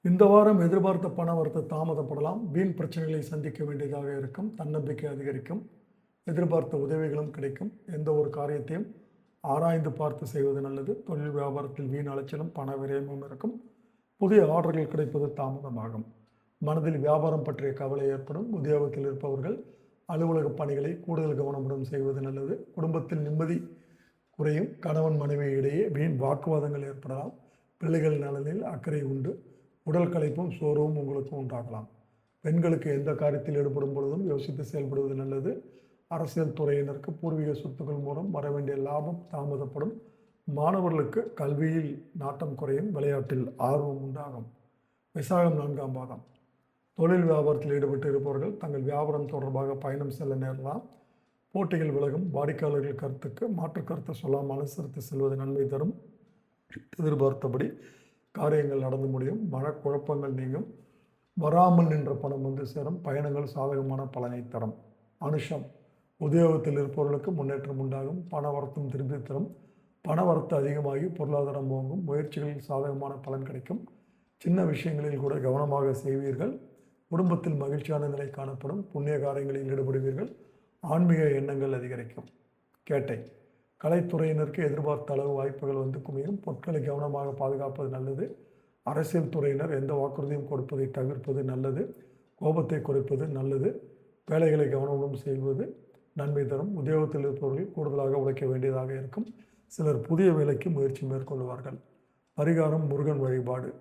இந்த வாரம் எதிர்பார்த்த பண வரத்து தாமதப்படலாம். வீண் பிரச்சனைகளை சந்திக்க வேண்டியதாக இருக்கும். தன்னம்பிக்கை அதிகரிக்கும். எதிர்பார்த்த உதவிகளும் கிடைக்கும். எந்த ஒரு காரியத்தையும் ஆராய்ந்து பார்த்து செய்வது நல்லது. தொழில் வியாபாரத்தில் வீண் அலைச்சலும் பண விரயமும் இருக்கும். புதிய ஆர்டர்கள் கிடைப்பது தாமதமாகும். மனதில் வியாபாரம் பற்றிய கவலை ஏற்படும். உத்தியோகத்தில் இருப்பவர்கள் அலுவலக பணிகளை கூடுதல் கவனமுடன் செய்வது நல்லது. குடும்பத்தில் நிம்மதி குறையும். கணவன் மனைவி இடையே வீண் வாக்குவாதங்கள் ஏற்படலாம். பிள்ளைகள் நலனில் அக்கறை உண்டு. உடல் களைப்பும் சோர்வும் உங்களுக்கு உண்டாகலாம். பெண்களுக்கு எந்த காரியத்தில் ஈடுபடும் பொழுதும் யோசித்து செயல்படுவது நல்லது. அரசியல் துறையினருக்கு பூர்வீக சொத்துக்கள் மூலம் வர வேண்டிய லாபம் தாமதப்படும். மாணவர்களுக்கு கல்வியில் நாட்டம் குறையும். விளையாட்டில் ஆர்வம் உண்டாகும். விசாகம் 4ஆம் பாதம். தொழில் வியாபாரத்தில் ஈடுபட்டு இருப்பவர்கள் தங்கள் வியாபாரம் தொடர்பாக பயணம் செல்ல நேரலாம். போட்டிகள் விலகும். வாடிக்கையாளர்கள் கருத்துக்கு மாற்று கருத்தை சொல்லாமல் அனுசரித்து செல்வது நன்மை தரும். எதிர்பார்த்தபடி காரியங்கள் நடந்து முடியும். மனக்குழப்பங்கள் நீங்கும். வராமல் நின்ற பணம் வந்து சேரும். பயணங்கள் சாதகமான பலனை தரும். அனுஷம். உத்தியோகத்தில் இருப்பவர்களுக்கு முன்னேற்றம் உண்டாகும். பண வரத்தும் திருப்பி தரும். பண வரத்து அதிகமாகி பொருளாதாரம் ஓங்கும். முயற்சிகளில் சாதகமான பலன் கிடைக்கும். சின்ன விஷயங்களில் கூட கவனமாக செய்வீர்கள். குடும்பத்தில் மகிழ்ச்சியான நிலை காணப்படும். புண்ணிய காரியங்களில் ஈடுபடுவீர்கள். ஆன்மீக எண்ணங்கள் அதிகரிக்கும். கேட்டை. கலைத்துறையினருக்கு எதிர்பார்த்த அளவு வாய்ப்புகள் வந்து குமியும். பொருட்களை கவனமாக பாதுகாப்பது நல்லது. அரசியல் துறையினர் எந்த வாக்குறுதியும் கொடுப்பதை தவிர்ப்பது நல்லது. கோபத்தை குறைப்பது நல்லது. வேலைகளை கவனமுடன் செய்வது நன்மை தரும். உத்தியோகத்தில் இருப்பவர்கள் கூடுதலாக உழைக்க வேண்டியதாக இருக்கும். சிலர் புதிய வேலைக்கு முயற்சி மேற்கொள்வார்கள். பரிகாரம் முருகன் வழிபாடு.